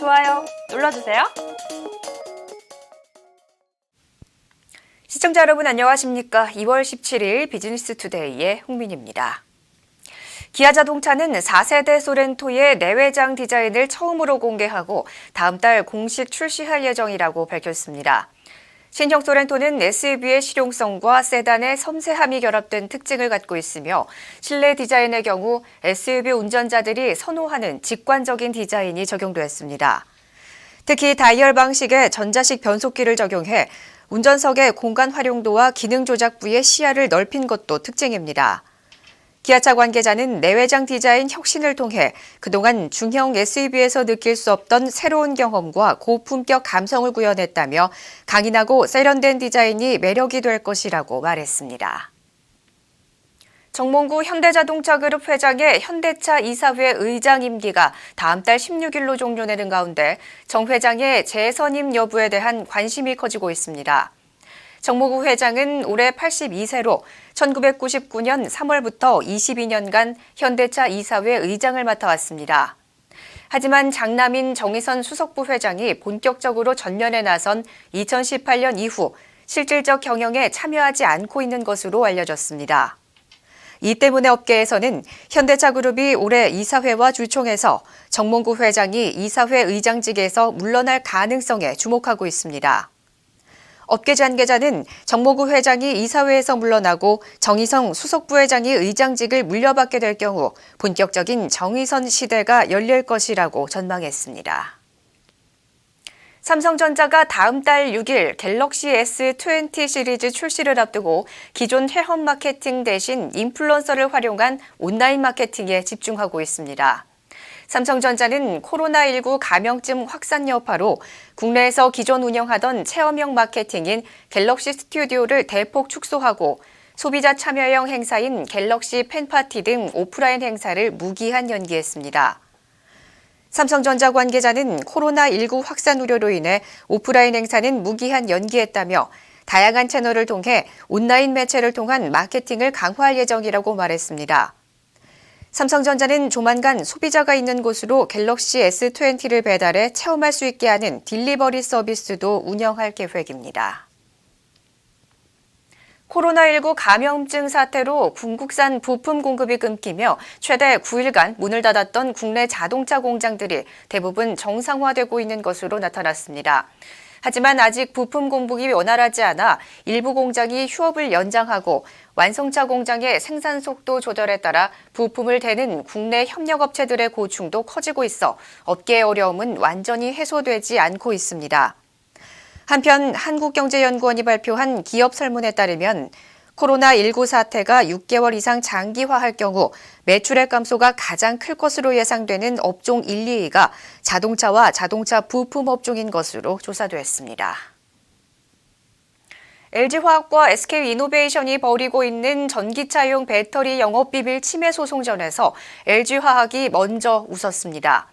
좋아요 눌러주세요. 시청자 여러분 안녕하십니까? 2월 17일 비즈니스 투데이의 홍민입니다. 기아 자동차는 4세대 소렌토의 내외장 디자인을 처음으로 공개하고 다음 달 공식 출시할 예정이라고 밝혔습니다. 신형 소렌토는 SUV의 실용성과 세단의 섬세함이 결합된 특징을 갖고 있으며 실내 디자인의 경우 SUV 운전자들이 선호하는 직관적인 디자인이 적용됐습니다. 특히 다이얼 방식의 전자식 변속기를 적용해 운전석의 공간 활용도와 기능 조작부의 시야를 넓힌 것도 특징입니다. 기아차 관계자는 내외장 디자인 혁신을 통해 그동안 중형 SUV에서 느낄 수 없던 새로운 경험과 고품격 감성을 구현했다며 강인하고 세련된 디자인이 매력이 될 것이라고 말했습니다. 정몽구 현대자동차그룹 회장의 현대차 이사회 의장 임기가 다음 달 16일로 종료되는 가운데 정 회장의 재선임 여부에 대한 관심이 커지고 있습니다. 정몽구 회장은 올해 82세로 1999년 3월부터 22년간 현대차 이사회 의장을 맡아왔습니다. 하지만 장남인 정의선 수석부 회장이 본격적으로 전면에 나선 2018년 이후 실질적 경영에 참여하지 않고 있는 것으로 알려졌습니다. 이 때문에 업계에서는 현대차 그룹이 올해 이사회와 주총에서 정몽구 회장이 이사회 의장직에서 물러날 가능성에 주목하고 있습니다. 업계 관계자는 정몽구 회장이 이사회에서 물러나고 정의성 수석부회장이 의장직을 물려받게 될 경우 본격적인 정의선 시대가 열릴 것이라고 전망했습니다. 삼성전자가 다음 달 6일 갤럭시 S20 시리즈 출시를 앞두고 기존 회원 마케팅 대신 인플루언서를 활용한 온라인 마케팅에 집중하고 있습니다. 삼성전자는 코로나19 감염증 확산 여파로 국내에서 기존 운영하던 체험형 마케팅인 갤럭시 스튜디오를 대폭 축소하고 소비자 참여형 행사인 갤럭시 팬파티 등 오프라인 행사를 무기한 연기했습니다. 삼성전자 관계자는 코로나19 확산 우려로 인해 오프라인 행사는 무기한 연기했다며 다양한 채널을 통해 온라인 매체를 통한 마케팅을 강화할 예정이라고 말했습니다. 삼성전자는 조만간 소비자가 있는 곳으로 갤럭시 S20를 배달해 체험할 수 있게 하는 딜리버리 서비스도 운영할 계획입니다. 코로나19 감염증 사태로 중국산 부품 공급이 끊기며 최대 9일간 문을 닫았던 국내 자동차 공장들이 대부분 정상화되고 있는 것으로 나타났습니다. 하지만 아직 부품 공급이 원활하지 않아 일부 공장이 휴업을 연장하고 완성차 공장의 생산 속도 조절에 따라 부품을 대는 국내 협력업체들의 고충도 커지고 있어 업계의 어려움은 완전히 해소되지 않고 있습니다. 한편 한국경제연구원이 발표한 기업 설문에 따르면 코로나19 사태가 6개월 이상 장기화할 경우 매출액 감소가 가장 클 것으로 예상되는 업종 1, 2위가 자동차와 자동차 부품 업종인 것으로 조사됐습니다. LG화학과 SK이노베이션이 벌이고 있는 전기차용 배터리 영업비밀 침해 소송전에서 LG화학이 먼저 웃었습니다.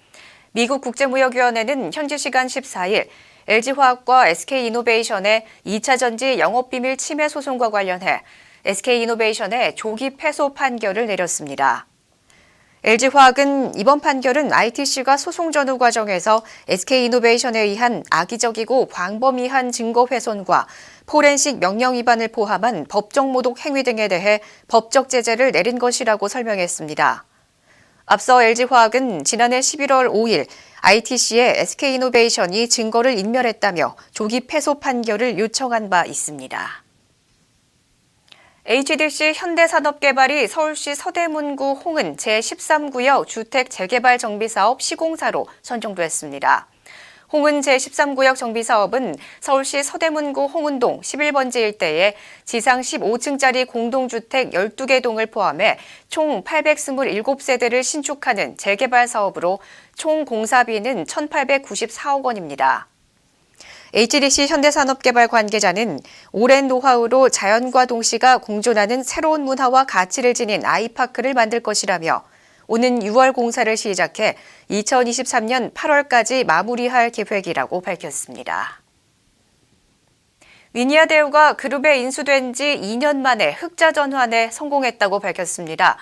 미국 국제무역위원회는 현지 시간 14일 LG화학과 SK이노베이션의 2차 전지 영업비밀 침해 소송과 관련해 SK이노베이션의 조기 패소 판결을 내렸습니다. LG화학은 이번 판결은 ITC가 소송 전후 과정에서 SK이노베이션에 의한 악의적이고 광범위한 증거 훼손과 포렌식 명령 위반을 포함한 법정 모독 행위 등에 대해 법적 제재를 내린 것이라고 설명했습니다. 앞서 LG화학은 지난해 11월 5일 ITC에 SK이노베이션이 증거를 인멸했다며 조기 패소 판결을 요청한 바 있습니다. HDC 현대산업개발이 서울시 서대문구 홍은 제13구역 주택 재개발 정비사업 시공사로 선정됐습니다. 홍은 제13구역 정비사업은 서울시 서대문구 홍은동 11번지 일대에 지상 15층짜리 공동주택 12개 동을 포함해 총 827세대를 신축하는 재개발 사업으로 총 공사비는 1,894억 원입니다. HDC 현대산업개발 관계자는 오랜 노하우로 자연과 동시가 공존하는 새로운 문화와 가치를 지닌 아이파크를 만들 것이라며 오는 6월 공사를 시작해 2023년 8월까지 마무리할 계획이라고 밝혔습니다. 위니아데우가 그룹에 인수된 지 2년 만에 흑자 전환에 성공했다고 밝혔습니다.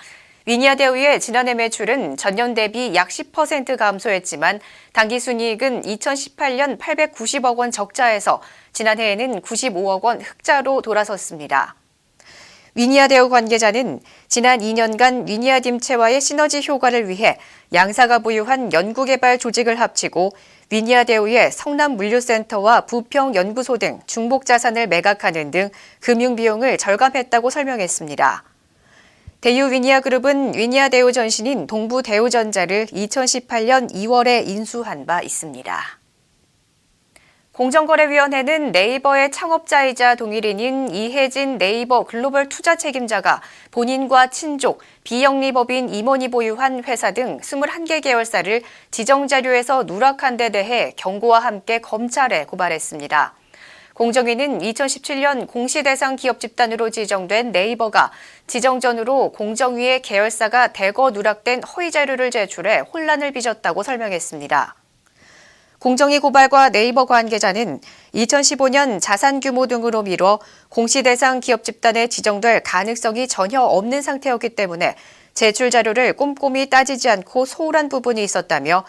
위니아 대우의 지난해 매출은 전년 대비 약 10% 감소했지만 당기순이익은 2018년 890억 원 적자에서 지난해에는 95억 원 흑자로 돌아섰습니다. 위니아 대우 관계자는 지난 2년간 위니아 딤체와의 시너지 효과를 위해 양사가 보유한 연구개발 조직을 합치고 위니아 대우의 성남물류센터와 부평연구소 등 중복자산을 매각하는 등 금융비용을 절감했다고 설명했습니다. 대유위니아그룹은 위니아 대우 전신인 동부대우전자를 2018년 2월에 인수한 바 있습니다. 공정거래위원회는 네이버의 창업자이자 동일인인 이혜진 네이버 글로벌 투자 책임자가 본인과 친족, 비영리법인 임원이 보유한 회사 등 21개 계열사를 지정자료에서 누락한 데 대해 경고와 함께 검찰에 고발했습니다. 공정위는 2017년 공시대상 기업 집단으로 지정된 네이버가 지정 전후로 공정위에 계열사가 대거 누락된 허위 자료를 제출해 혼란을 빚었다고 설명했습니다. 공정위 고발과 네이버 관계자는 2015년 자산 규모 등으로 미뤄 공시대상 기업 집단에 지정될 가능성이 전혀 없는 상태였기 때문에 제출 자료를 꼼꼼히 따지지 않고 소홀한 부분이 있었다며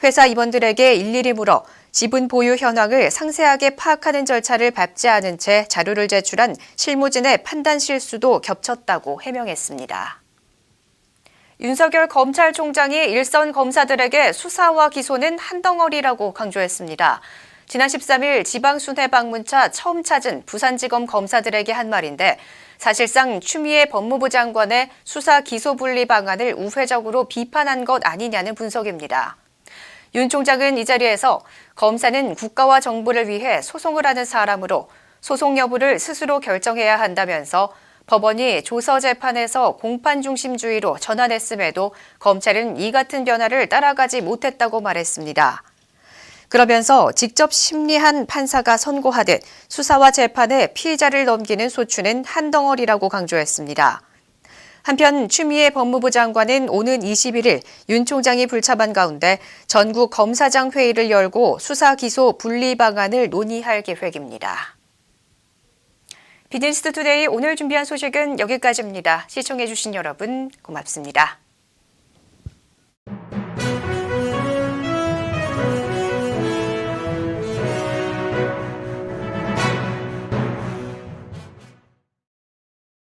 회사 임원들에게 일일이 물어 지분 보유 현황을 상세하게 파악하는 절차를 밟지 않은 채 자료를 제출한 실무진의 판단 실수도 겹쳤다고 해명했습니다. 윤석열 검찰총장이 일선 검사들에게 수사와 기소는 한 덩어리라고 강조했습니다. 지난 13일 지방순회 방문차 처음 찾은 부산지검 검사들에게 한 말인데 사실상 추미애 법무부 장관의 수사 기소 분리 방안을 우회적으로 비판한 것 아니냐는 분석입니다. 윤 총장은 이 자리에서 검사는 국가와 정부를 위해 소송을 하는 사람으로 소송 여부를 스스로 결정해야 한다면서 법원이 조서 재판에서 공판 중심주의로 전환했음에도 검찰은 이 같은 변화를 따라가지 못했다고 말했습니다. 그러면서 직접 심리한 판사가 선고하듯 수사와 재판에 피의자를 넘기는 소추는 한 덩어리라고 강조했습니다. 한편 추미애 법무부 장관은 오는 21일 윤 총장이 불참한 가운데 전국 검사장 회의를 열고 수사 기소 분리 방안을 논의할 계획입니다. 비즈니스 투데이 오늘 준비한 소식은 여기까지입니다. 시청해주신 여러분 고맙습니다.